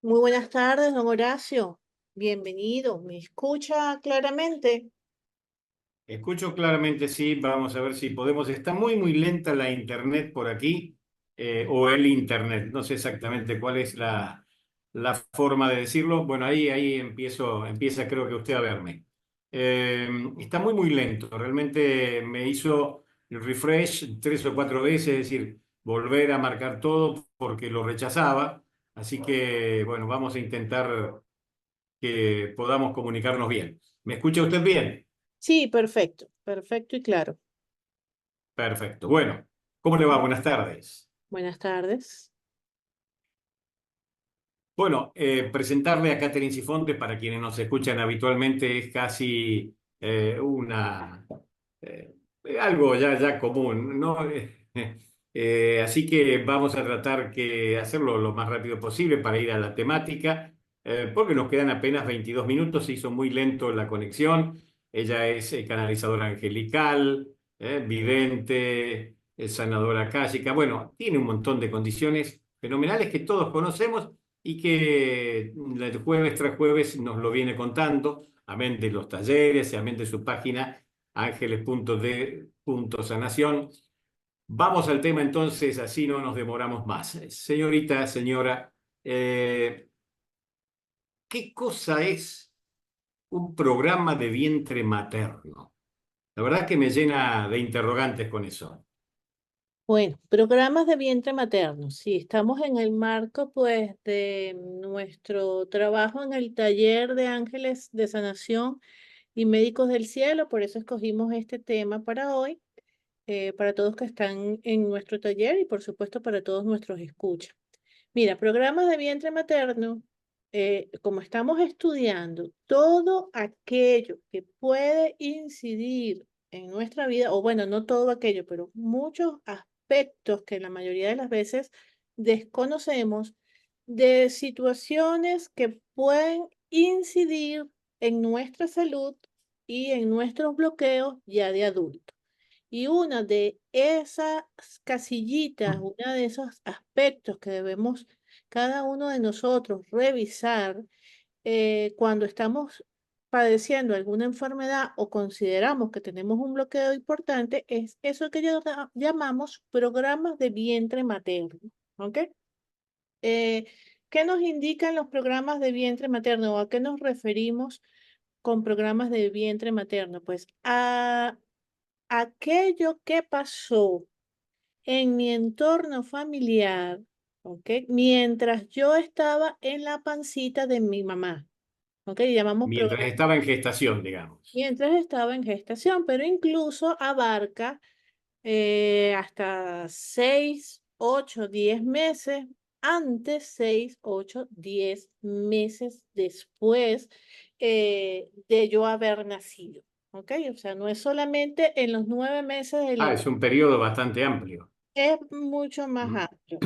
Muy buenas tardes, don Horacio. Bienvenido. ¿Me escucha claramente? Escucho claramente, sí. Vamos a ver si podemos. Está muy lenta la internet por aquí, o el internet. No sé exactamente cuál es la forma de decirlo. Bueno, ahí empieza creo que usted a verme. Está muy lento. Realmente me hizo el refresh 3 o 4 veces, es decir, volver a marcar todo porque lo rechazaba. Así que, bueno, vamos a intentar que podamos comunicarnos bien. ¿Me escucha usted bien? Sí, perfecto, perfecto y claro. Perfecto. Bueno, ¿cómo le va? Buenas tardes. Buenas tardes. Bueno, presentarle a Catherine Sifonte para quienes nos escuchan habitualmente es casi eh, algo ya común, ¿no? Así que vamos a tratar que hacerlo lo más rápido posible para ir a la temática, porque nos quedan apenas 22 minutos, se hizo muy lento la conexión. Ella es canalizadora angelical, vidente, sanadora akáshica. Bueno, tiene un montón de condiciones fenomenales que todos conocemos y que el jueves tras jueves nos lo viene contando, amén de los talleres, amén de su página ángeles.de.sanación. Vamos al tema entonces, así no nos demoramos más. Señorita, señora, eh, ¿qué cosa es un programa de vientre materno? La verdad que me llena de interrogantes con eso. Bueno, programas de vientre materno. Sí, estamos en el marco, pues, de nuestro trabajo en el taller de ángeles de sanación y médicos del cielo. Por eso escogimos este tema para hoy, para todos que están en nuestro taller y, por supuesto, para todos nuestros escuchas. Mira, programas de vientre materno, como estamos estudiando todo aquello que puede incidir en nuestra vida, o bueno, no todo aquello, pero muchos aspectos que la mayoría de las veces desconocemos de situaciones que pueden incidir en nuestra salud y en nuestros bloqueos ya de adultos. Y una de esas casillitas, uno de esos aspectos que debemos cada uno de nosotros revisar cuando estamos padeciendo alguna enfermedad o consideramos que tenemos un bloqueo importante es eso que llamamos programas de vientre materno. ¿Ok? Eh, ¿Qué nos indican los programas de vientre materno o a qué nos referimos con programas de vientre materno? Pues a aquello que pasó en mi entorno familiar, ¿ok? Mientras yo estaba en la pancita de mi mamá, ¿ok? Llamamos Mientras programa estaba en gestación, digamos. mientras estaba en gestación, pero incluso abarca hasta 6, 8, 10 meses antes, 6, 8, 10 meses después de yo haber nacido, ¿ok? O sea, no es solamente en los 9 meses del Ah, es un periodo bastante amplio. es mucho más Mm. amplio.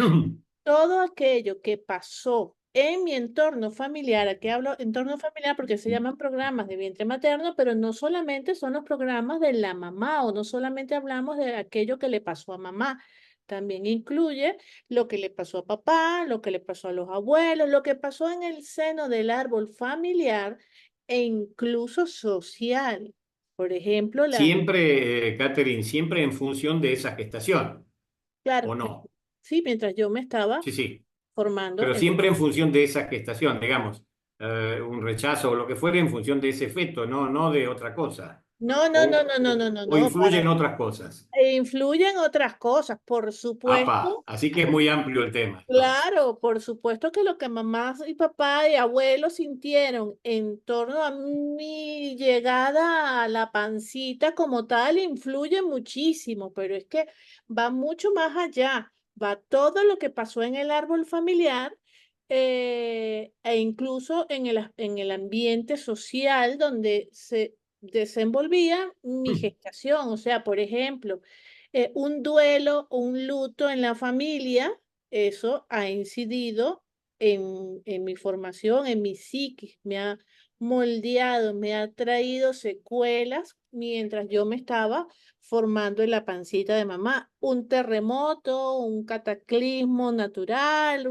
Todo aquello que pasó en mi entorno familiar, aquí hablo entorno familiar porque se llaman programas de vientre materno, pero no solamente son los programas de la mamá o no solamente hablamos de aquello que le pasó a mamá, también incluye lo que le pasó a papá, lo que le pasó a los abuelos, lo que pasó en el seno del árbol familiar e incluso social. Por ejemplo, Siempre, Catherine, siempre en función de esa gestación, claro, ¿o no? sí, mientras yo me estaba Sí, sí, formando pero en siempre en función de esa gestación, digamos, un rechazo o lo que fuera en función de ese feto, no de otra cosa. no, no, no, O, no, no, no, no, o no, influyen otras cosas. influyen otras cosas, por Apa, supuesto. así que es muy amplio el tema, entonces. Claro, por supuesto que lo que mamá y papá y abuelos sintieron en torno a mi llegada a la pancita como tal influye muchísimo, pero es que va mucho más allá, va todo lo que pasó en el árbol familiar e incluso en el ambiente social donde se desenvolvía mi gestación. O sea, por ejemplo, un duelo o un luto en la familia eso ha incidido en mi formación, en mi psiquis, me ha moldeado, me ha traído secuelas mientras yo me estaba formando en la pancita de mamá. Un terremoto, un cataclismo natural,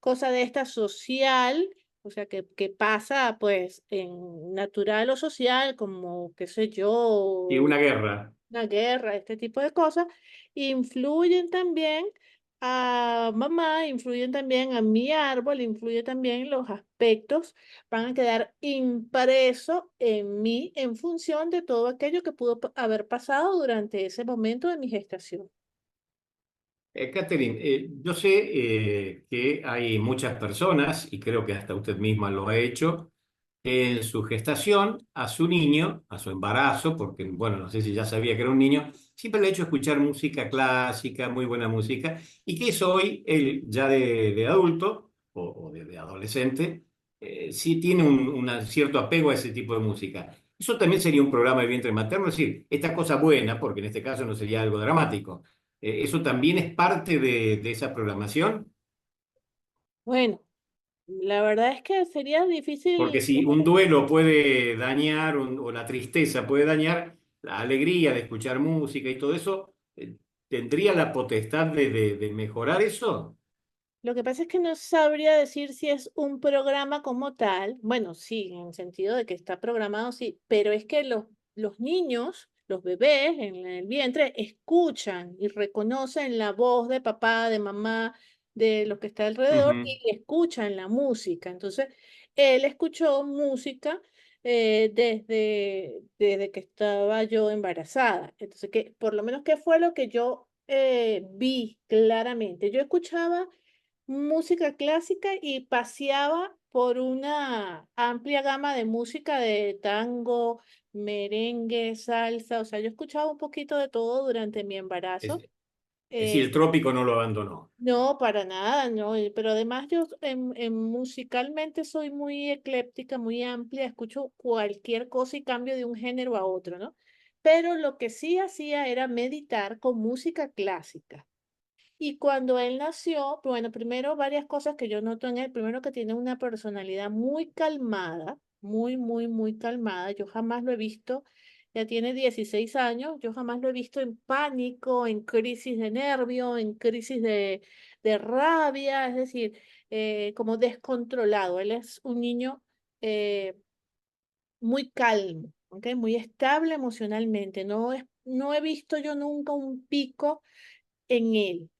cosa de esta social, o sea, que pasa pues en natural o social, como, qué sé Y yo, una guerra. una guerra, este tipo de cosas, influyen también a mamá, influyen también a mi árbol, influye también los aspectos, van a quedar impresos en mí en función de todo aquello que pudo haber pasado durante ese momento de mi gestación. Catherine, yo sé que hay muchas personas, y creo que hasta usted misma lo ha hecho, en su gestación a su niño, a su embarazo, porque, bueno, no sé si ya sabía que era un niño, siempre le ha hecho escuchar música clásica, muy buena música, y que eso hoy, él ya de adulto o de adolescente, sí tiene un cierto apego a ese tipo de música. Eso también sería un programa de vientre materno, es decir, esta cosa buena, porque en este caso no sería algo dramático. ¿Eso también es parte de esa programación? Bueno, la verdad es que sería Porque difícil. si un duelo puede dañar, o la tristeza puede dañar, la alegría de escuchar música y todo eso, ¿tendría la potestad de mejorar eso? Lo que pasa es que no sabría decir si es un programa como tal. Bueno, sí, en el sentido de que está programado, sí, pero es que los niños, los bebés en el vientre, escuchan y reconocen la voz de papá, de mamá, de los que está alrededor Ujú. y escuchan la música. Entonces, él escuchó música desde que estaba yo embarazada. Entonces, que, por lo menos, ¿qué fue lo que yo vi claramente? Yo escuchaba música clásica y paseaba por una amplia gama de música de tango, merengue, salsa, o sea, yo escuchaba un poquito de todo durante mi Es, embarazo. es decir, eh, el trópico no lo abandonó. no, para nada, no, pero además yo musicalmente soy muy ecléptica, muy amplia, escucho cualquier cosa y cambio de un género a otro, ¿no? Pero lo que sí hacía era meditar con música clásica. Y cuando él nació, bueno, primero varias cosas que yo noto en él. Primero que tiene una personalidad muy calmada, muy, muy, muy calmada. Yo jamás lo he visto, ya tiene 16 años, yo jamás lo he visto en pánico, en crisis de nervio, en crisis de rabia, es decir, como descontrolado. Él es un niño eh, muy calmo, ¿ok? Muy estable emocionalmente. No he visto yo nunca un pico en él.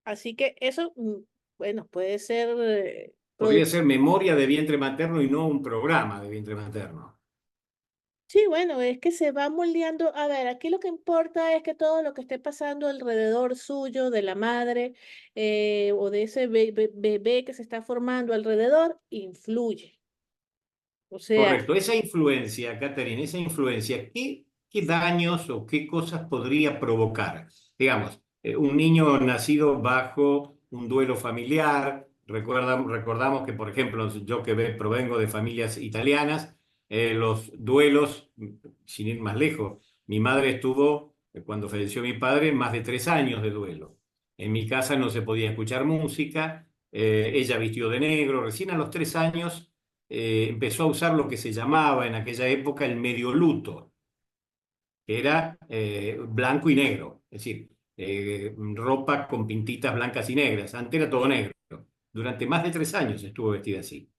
Así que eso, bueno, puede ser Podría ser memoria de vientre materno y no un programa de vientre materno. sí, bueno, es que se va moldeando. A ver, aquí lo que importa es que todo lo que esté pasando alrededor suyo, de la madre, o de ese bebé que se está formando alrededor, influye. O sea, Correcto, esa influencia, Catherine, esa influencia, ¿qué daños o qué cosas podría provocar? Digamos, un niño nacido bajo un duelo familiar, recordamos que, por ejemplo, yo que provengo de familias italianas, los duelos, sin ir más lejos, mi madre estuvo, cuando falleció mi padre, más de 3 años de duelo. En mi casa no se podía escuchar música, ella vistió de negro, recién a los 3 años empezó a usar lo que se llamaba en aquella época el medio luto, que era blanco y negro, es decir, ropa con pintitas blancas y negras. Antes era todo negro. Durante más de 3 años estuvo vestida así.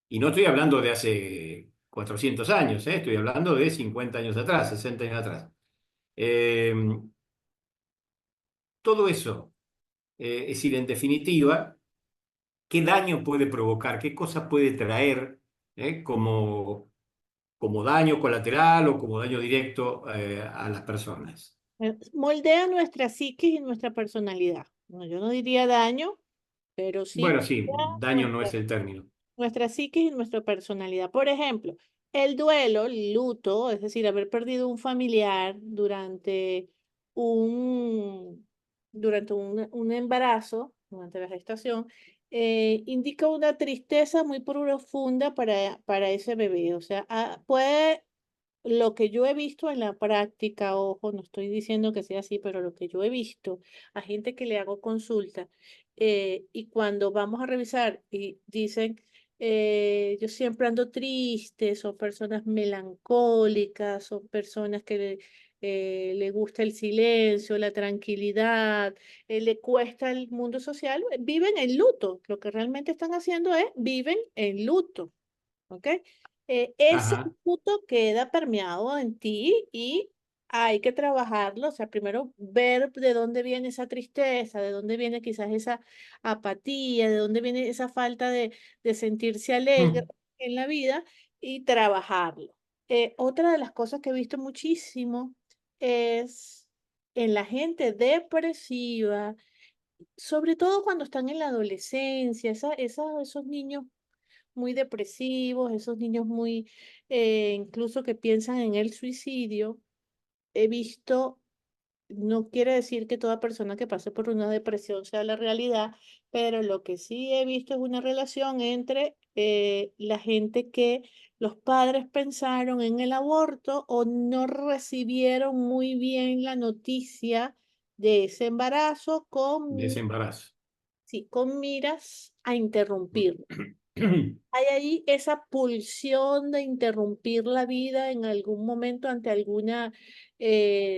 Y no estoy hablando de hace 400 años, estoy hablando de 50 años atrás, 60 años atrás. Eh, Todo eso, es decir, en definitiva, ¿qué daño puede provocar? ¿Qué cosa puede traer como daño colateral o como daño directo a las personas? moldea nuestra psiquis y nuestra personalidad. No, yo no diría daño, pero sí Bueno, sí, moldea daño no es el término. nuestra psiquis y nuestra personalidad. Por ejemplo, el duelo, el luto, es decir, haber perdido un familiar un, durante un embarazo, durante la gestación, indica una tristeza muy profunda para ese bebé. O sea, puede lo que yo he visto en la práctica, ojo, no estoy diciendo que sea así, pero lo que yo he visto a gente que le hago consulta, y cuando vamos a revisar y dicen, yo siempre ando triste, son personas melancólicas, son personas que le gusta el silencio, la tranquilidad, le cuesta el mundo social, viven en luto. Lo que realmente están haciendo es viven en luto. ¿Ok? Ese Ajá. luto queda permeado en ti y hay que trabajarlo. O sea, primero ver de dónde viene esa tristeza, de dónde viene quizás esa apatía, de dónde viene esa falta de sentirse alegre Mm. en la vida y trabajarlo. Otra de las cosas que he visto muchísimo es en la gente depresiva, sobre todo cuando están en la adolescencia, esos niños muy depresivos, esos niños muy, incluso que piensan en el suicidio. He visto, no quiere decir que toda persona que pase por una depresión sea la realidad, pero lo que sí he visto es una relación entre la gente que los padres pensaron en el aborto o no recibieron muy bien la noticia de ese embarazo Desembarazo. sí, con miras a interrumpirlo. Hay ahí esa pulsión de interrumpir la vida en algún momento ante alguna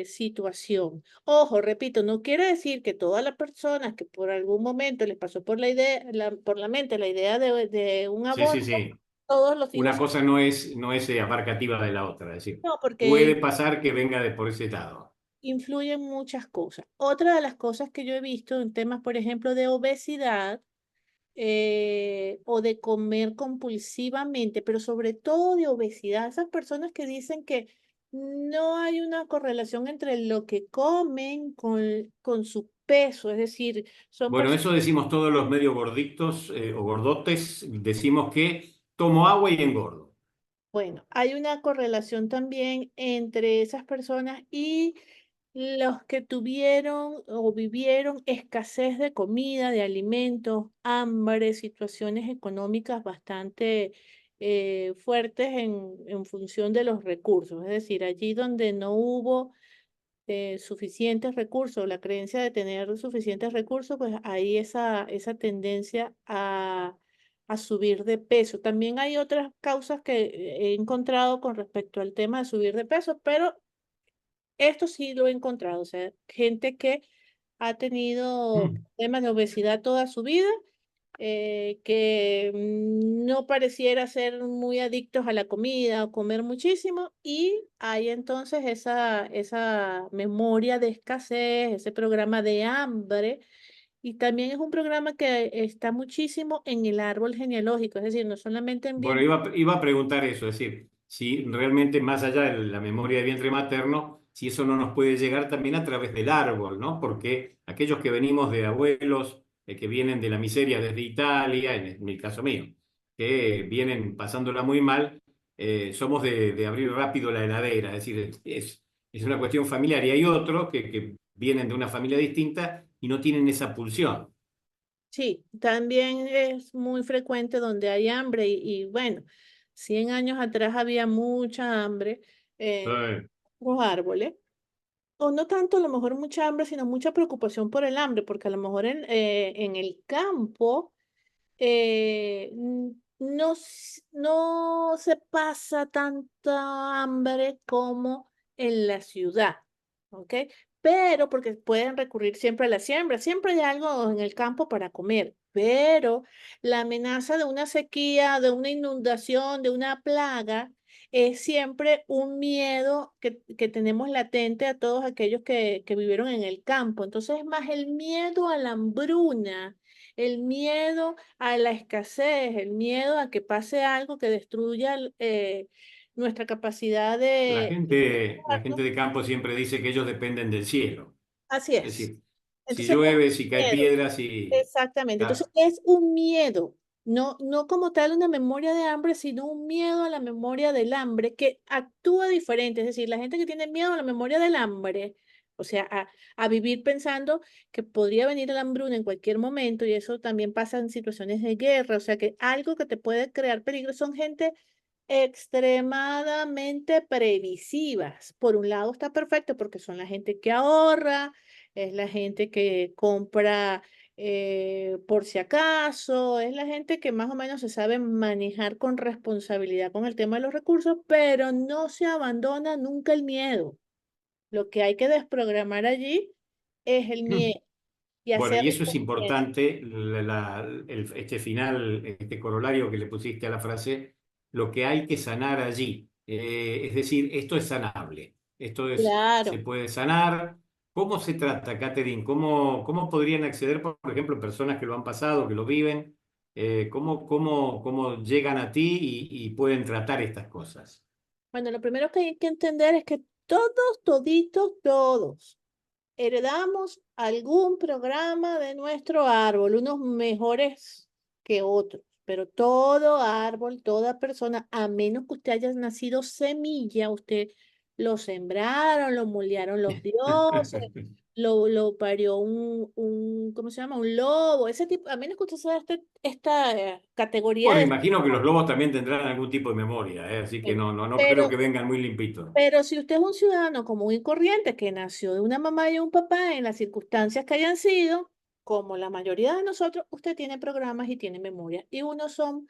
situación. Ojo, repito, no quiere decir que todas las personas que por algún momento les pasó por la idea, por la mente la idea de un Sí, sí, aborto, sí. todos los Una hijos, cosa no es abarcativa de la otra. Es decir, no, puede porque pasar que venga de por ese lado. influyen muchas cosas. Otra de las cosas que yo he visto en temas, por ejemplo, de obesidad, o de comer compulsivamente, pero sobre todo de obesidad. Esas personas que dicen que no hay una correlación entre lo que comen con su peso, es decir, son Bueno, personas, eso decimos todos los medio gorditos o gordotes, decimos que tomo agua y engordo. bueno, hay una correlación también entre esas personas y los que tuvieron o vivieron escasez de comida, de alimentos, hambre, situaciones económicas bastante fuertes en función de los recursos. Es decir, allí donde no hubo suficientes recursos, la creencia de tener suficientes recursos, pues hay esa tendencia a subir de peso. También hay otras causas que he encontrado con respecto al tema de subir de peso, pero esto sí lo he encontrado, o sea, gente que ha tenido Mm. problemas de obesidad toda su vida, que no pareciera ser muy adictos a la comida o comer muchísimo, y hay entonces esa memoria de escasez, ese programa de hambre, y también es un programa que está muchísimo en el árbol genealógico, es decir, no solamente en Bueno, bien. iba a preguntar eso, es decir, si realmente más allá de la memoria de vientre materno, si eso no nos puede llegar también a través del árbol, ¿no? Porque aquellos que venimos de abuelos que vienen de la miseria desde Italia, en el caso mío, que vienen pasándola muy mal, somos de abrir rápido la heladera, es decir, es una cuestión familiar. Y hay otros que vienen de una familia distinta y no tienen esa pulsión. Sí, también es muy frecuente donde hay hambre y bueno, 100 años atrás había mucha hambre en Eh, los árboles, o no tanto a lo mejor mucha hambre, sino mucha preocupación por el hambre, porque a lo mejor en el campo no se pasa tanta hambre como en la ciudad, ¿ok? Pero porque pueden recurrir siempre a la siembra, siempre hay algo en el campo para comer, pero la amenaza de una sequía, de una inundación, de una plaga, es siempre un miedo que tenemos latente a todos aquellos que vivieron en el campo. Entonces es más el miedo a la hambruna, el miedo a la escasez, el miedo a que pase algo que destruya nuestra capacidad de la gente darnos. de campo siempre dice que ellos dependen del cielo. Así Es es. decir, si Entonces, es llueve, si cae miedo. piedra, si... Exactamente. Entonces, Claro, es un miedo, no como tal una memoria de hambre, sino un miedo a la memoria del hambre que actúa diferente. Es decir, la gente que tiene miedo a la memoria del hambre, o sea, a vivir pensando que podría venir la hambruna en cualquier momento, y eso también pasa en situaciones de guerra, o sea, que algo que te puede crear peligro son gente extremadamente previsivas. Por un lado está perfecto porque son la gente que ahorra, es la gente que compra por si acaso, es la gente que más o menos se sabe manejar con responsabilidad con el tema de los recursos, pero no se abandona nunca el miedo. Lo que hay que desprogramar allí es el miedo y Bueno, y hacerlo eso es consciente. importante, este final, este corolario que le pusiste a la frase, lo que hay que sanar allí. Es decir, esto es sanable, se Claro. puede sanar. ¿Cómo se trata, Catherine? ¿Cómo podrían acceder, por ejemplo, personas que lo han pasado, que lo viven? ¿Cómo llegan a ti y pueden tratar estas cosas? Bueno, lo primero que hay que entender es que todos, toditos, todos heredamos algún programa de nuestro árbol, unos mejores que otros, pero todo árbol, toda persona, a menos que usted haya nacido semilla, usted lo sembraron, lo moldearon los dioses, lo parió ¿cómo se llama? Un lobo, ese tipo, a menos que usted sea esta categoría Bueno, de... imagino que los lobos también tendrán algún tipo de memoria, así que no creo que Pero vengan muy limpitos. Pero si usted es un ciudadano común y corriente que nació de una mamá y un papá en las circunstancias que hayan sido, como la mayoría de nosotros, usted tiene programas y tiene memoria. Y unos son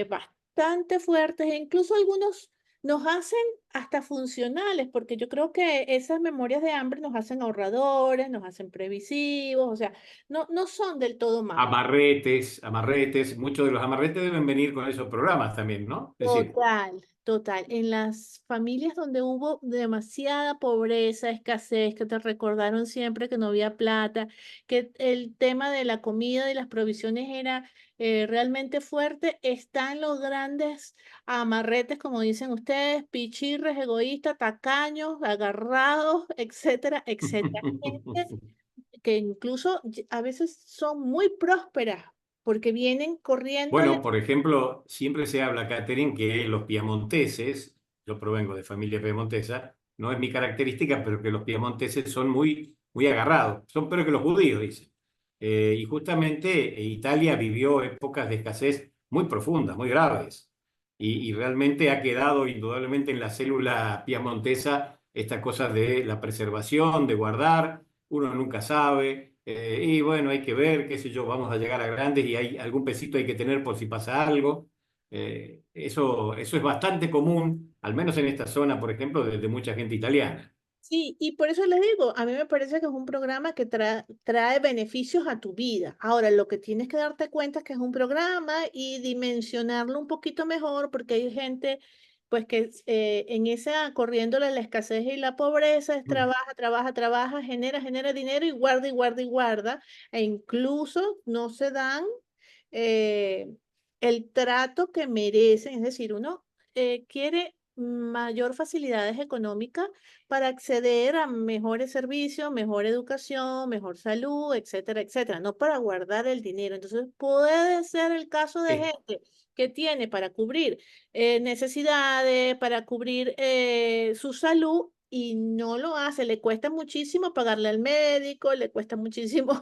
bastante fuertes e incluso algunos nos hacen hasta funcionales, porque yo creo que esas memorias de hambre nos hacen ahorradores, nos hacen previsivos, o sea, no son del todo malos. Amarretes, muchos de los amarretes deben venir con esos programas también, ¿no? Es decir, Total, total. En las familias donde hubo demasiada pobreza, escasez, que te recordaron siempre que no había plata, que el tema de la comida y las provisiones era realmente fuerte, están los grandes amarretes, como dicen ustedes, pichirres, egoístas, tacaños, agarrados, etcétera, etcétera. Gente que incluso a veces son muy prósperas porque vienen bueno, corriéndole. por ejemplo, siempre se habla, Catherine, que los piamonteses, yo provengo de familia piemontesa, no es mi característica, pero que los piamonteses son muy agarrados, son peor que los judíos, dicen. Y justamente Italia vivió épocas de escasez muy profundas, muy graves, y realmente ha quedado indudablemente en la célula piamontesa esta cosa de la preservación, de guardar, uno nunca sabe. Y bueno, hay que ver, qué sé yo, vamos a llegar a grandes y hay algún pesito hay que tener por si pasa algo. Eso es bastante común, al menos en esta zona, por ejemplo, de mucha gente italiana. Sí, y por eso les digo, a mí me parece que es un programa que trae beneficios a tu vida. Ahora, lo que tienes que darte cuenta es que es un programa y dimensionarlo un poquito mejor, porque hay gente, pues, que en esa, corriéndole la escasez y la pobreza, es Mm. trabaja, trabaja, trabaja, genera dinero y guarda y guarda y guarda, e incluso no se dan eh, el trato que merecen, es decir, uno quiere mayor facilidades económicas para acceder a mejores servicios, mejor educación, mejor salud, etcétera, etcétera, no para guardar el dinero. Entonces, puede ser el caso de Eh, gente que tiene para cubrir necesidades, para cubrir su salud. Y no lo hace, le cuesta muchísimo pagarle al médico, le cuesta muchísimo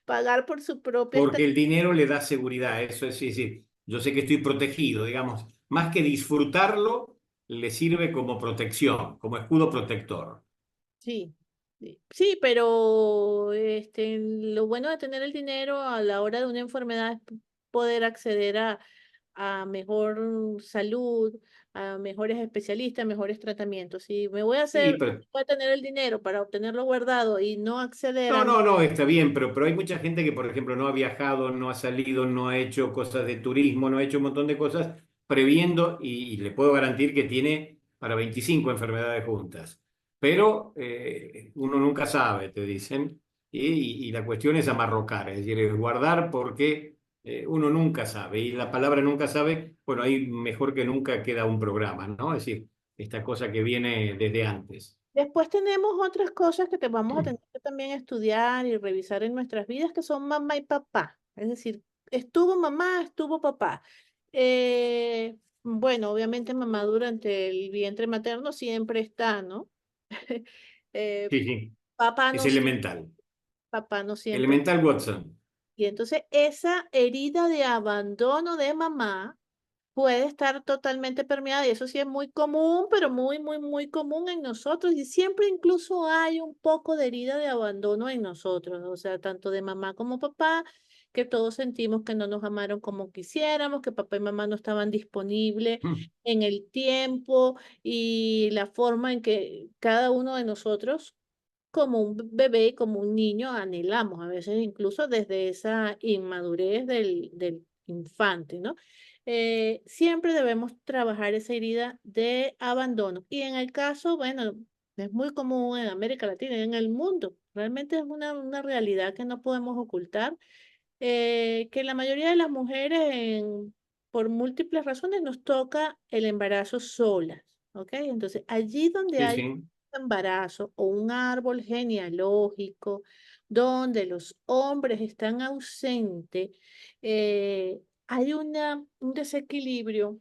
pagar por su propia Porque el dinero le da seguridad, eso es decir, yo sé que estoy protegido, digamos, más que disfrutarlo, le sirve como protección, como escudo protector. Sí, sí, sí, pero lo bueno de tener el dinero a la hora de una enfermedad es poder acceder a mejor salud, a mejores especialistas, mejores tratamientos. Si me voy a Sí, hacer, pero voy a tener el dinero para obtenerlo guardado y no acceder a... no, está bien, pero hay mucha gente que, por ejemplo, no ha viajado, no ha salido, no ha hecho cosas de turismo, no ha hecho un montón de cosas previendo y le puedo garantir que tiene para 25 enfermedades juntas. Pero uno nunca sabe, te dicen, y la cuestión es amarrocar, es decir, es guardar porque uno nunca sabe. Y la palabra nunca sabe, bueno, ahí mejor que nunca queda un programa, ¿no? Es decir, esta cosa que viene desde antes. Después tenemos otras cosas que te vamos a tener que también estudiar y revisar en nuestras vidas, que son mamá y papá. Es decir, estuvo mamá, estuvo papá. Bueno, obviamente mamá durante el vientre materno siempre está, ¿no? Eh, Sí, sí, papá es no siempre, elemental. papá no siempre. Elemental Watson. Y entonces esa herida de abandono de mamá puede estar totalmente permeada y eso sí es muy común, pero muy, muy, muy común en nosotros y siempre incluso hay un poco de herida de abandono en nosotros, o sea, tanto de mamá como papá, que todos sentimos que no nos amaron como quisiéramos, que papá y mamá no estaban disponibles en el tiempo y la forma en que cada uno de nosotros, como un bebé y como un niño, anhelamos, a veces incluso desde esa inmadurez del infante, ¿no? Siempre debemos trabajar esa herida de abandono. Y en el caso, bueno, es muy común en América Latina y en el mundo. Realmente es una realidad que no podemos ocultar, que la mayoría de las mujeres, por múltiples razones, nos toca el embarazo solas, ¿ok? Entonces, allí donde Sí, hay sí. embarazo o un árbol genealógico donde los hombres están ausentes, hay un desequilibrio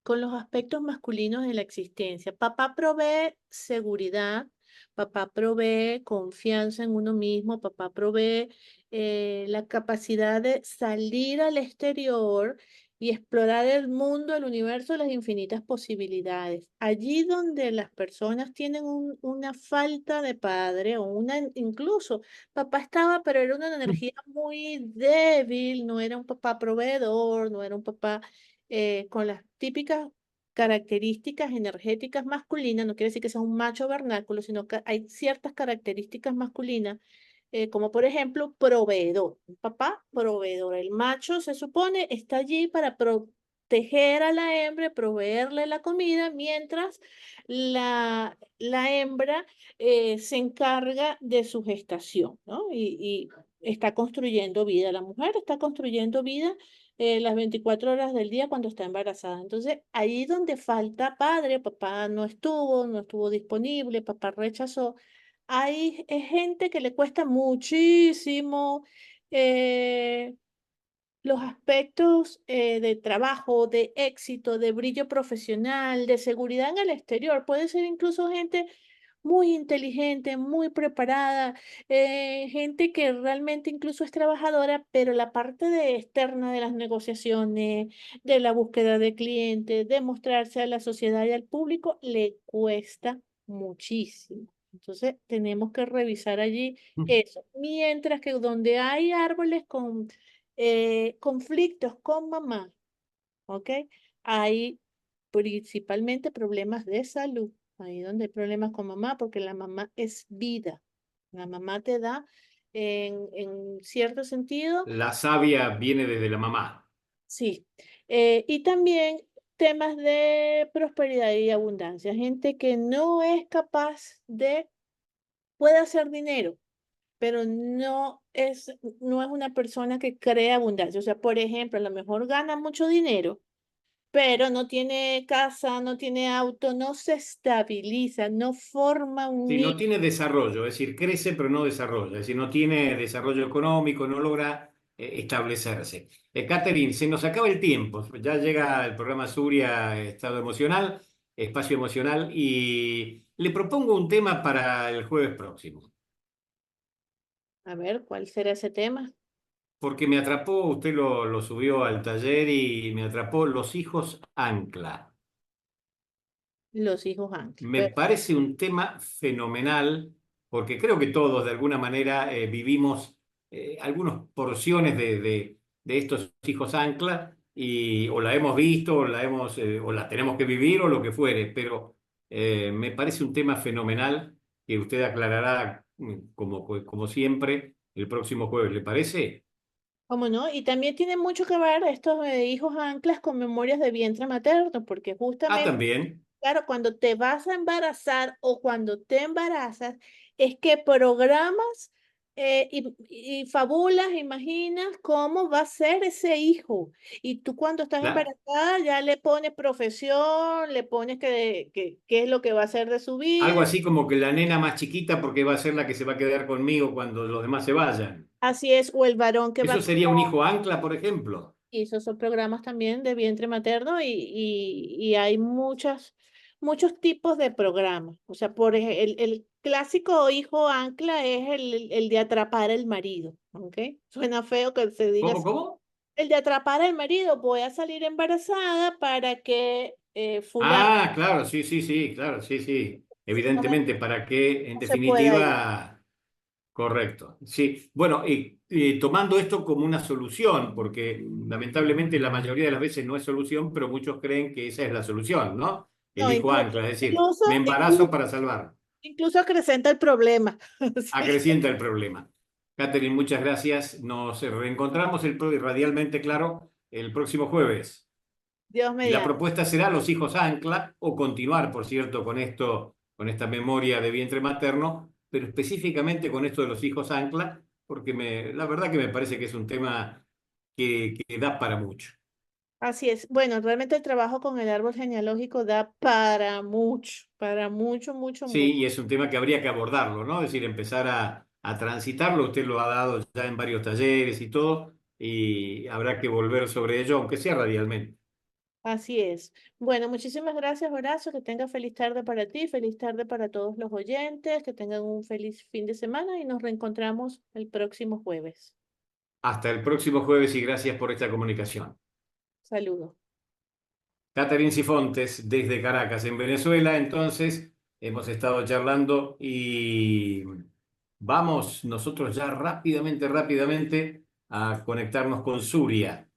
con los aspectos masculinos de la existencia. Papá provee seguridad, papá provee confianza en uno mismo, papá provee la capacidad de salir al exterior y explorar el mundo, el universo, las infinitas posibilidades. Allí donde las personas tienen una falta de padre o incluso papá estaba, pero era una energía muy débil, no era un papá proveedor, no era un papá con las típicas características energéticas masculinas, no quiere decir que sea un macho vernáculo, sino que hay ciertas características masculinas, como por ejemplo proveedor, un papá proveedor. El macho se supone está allí para proteger a la hembra, proveerle la comida, mientras la hembra se encarga de su gestación, ¿no? Y está construyendo vida. La mujer está construyendo vida las 24 horas del día cuando está embarazada. Entonces, ahí donde falta padre, papá no estuvo disponible, papá rechazó, hay gente que le cuesta muchísimo eh, los aspectos de trabajo, de éxito, de brillo profesional, de seguridad en el exterior. Puede ser incluso gente muy inteligente, muy preparada, gente que realmente incluso es trabajadora, pero la parte de externa de las negociaciones, de la búsqueda de clientes, de mostrarse a la sociedad y al público, le cuesta muchísimo. Entonces, tenemos que revisar allí eso. Mientras que donde hay árboles con conflictos con mamá, ¿ok? Hay principalmente problemas de salud. Ahí donde hay problemas con mamá, porque la mamá es vida. La mamá te da, en cierto sentido, La savia viene desde la mamá. sí. Y también temas de prosperidad y abundancia. Gente que no es capaz puede hacer dinero, pero no es una persona que crea abundancia. O sea, por ejemplo, a lo mejor gana mucho dinero, pero no tiene casa, no tiene auto, no se estabiliza, no forma un Sí, no hijo. tiene desarrollo, es decir, crece pero no desarrolla, es decir, no tiene desarrollo económico, no logra establecerse. Catherine, se nos acaba el tiempo, ya llega el programa Suria, Estado Emocional, Espacio Emocional, y le propongo un tema para el jueves próximo, A ver, ¿cuál será ese tema? porque me atrapó, usted lo subió al taller y me atrapó los hijos ancla. Los hijos ángeles. Me parece un tema fenomenal porque creo que todos de alguna manera vivimos algunas porciones de estos hijos ancla y o la hemos visto o la tenemos que vivir o lo que fuere, pero me parece un tema fenomenal que usted aclarará como siempre el próximo jueves, ¿le parece? ¿Cómo no? Y también tiene mucho que ver estos hijos anclas con memorias de vientre materno, porque Ah, justamente, también. claro, cuando te vas a embarazar o cuando te embarazas, es que programas y fabulas, imaginas cómo va a ser ese hijo. Y tú cuando estás La- embarazada ya le pones profesión, le pones qué es lo que va a hacer de su Algo vida. así como que la nena más chiquita porque va a ser la que se va a quedar conmigo cuando los demás se vayan. Así es, o el varón que va Eso a sería un hijo ancla, por ejemplo. y esos son programas también de vientre materno y hay muchos tipos de programas. O sea, el clásico hijo ancla es el de atrapar al marido, ¿ok? Suena feo que se diga ¿Cómo, así. cómo? El de atrapar al marido, voy a salir embarazada para que fulano Ah, claro, sí, sí, sí, claro, sí, sí. no Evidentemente, para que, en se pueda ir. definitiva, Correcto, sí. Bueno, y tomando esto como una solución, porque lamentablemente la mayoría de las veces no es solución, pero muchos creen que esa es la solución, ¿no? No, Elijo ancla, es decir, incluso, me embarazo para salvar. incluso acrecenta el problema. Sí. Acrecienta el problema. Catherine, muchas gracias. Nos reencontramos radialmente, claro, el próximo jueves. Dios Y la mediante. propuesta será los hijos ancla o continuar, por cierto, con esto, con esta memoria de vientre materno, pero específicamente con esto de los hijos ancla, porque la verdad que me parece que es un tema que da para mucho. Así es. Bueno, realmente el trabajo con el árbol genealógico da para mucho, mucho, Sí, mucho. y es un tema que habría que abordarlo, ¿no? Es decir, empezar a transitarlo. Usted lo ha dado ya en varios talleres y todo, y habrá que volver sobre ello, aunque sea radialmente. Así es. Bueno, muchísimas gracias, Horacio. Que tenga feliz tarde para ti, feliz tarde para todos los oyentes, que tengan un feliz fin de semana y nos reencontramos el próximo jueves. Hasta el próximo jueves y gracias por esta comunicación. Saludos. Catherine Sifontes, desde Caracas, en Venezuela. Entonces, hemos estado charlando y vamos nosotros ya rápidamente a conectarnos con Suria.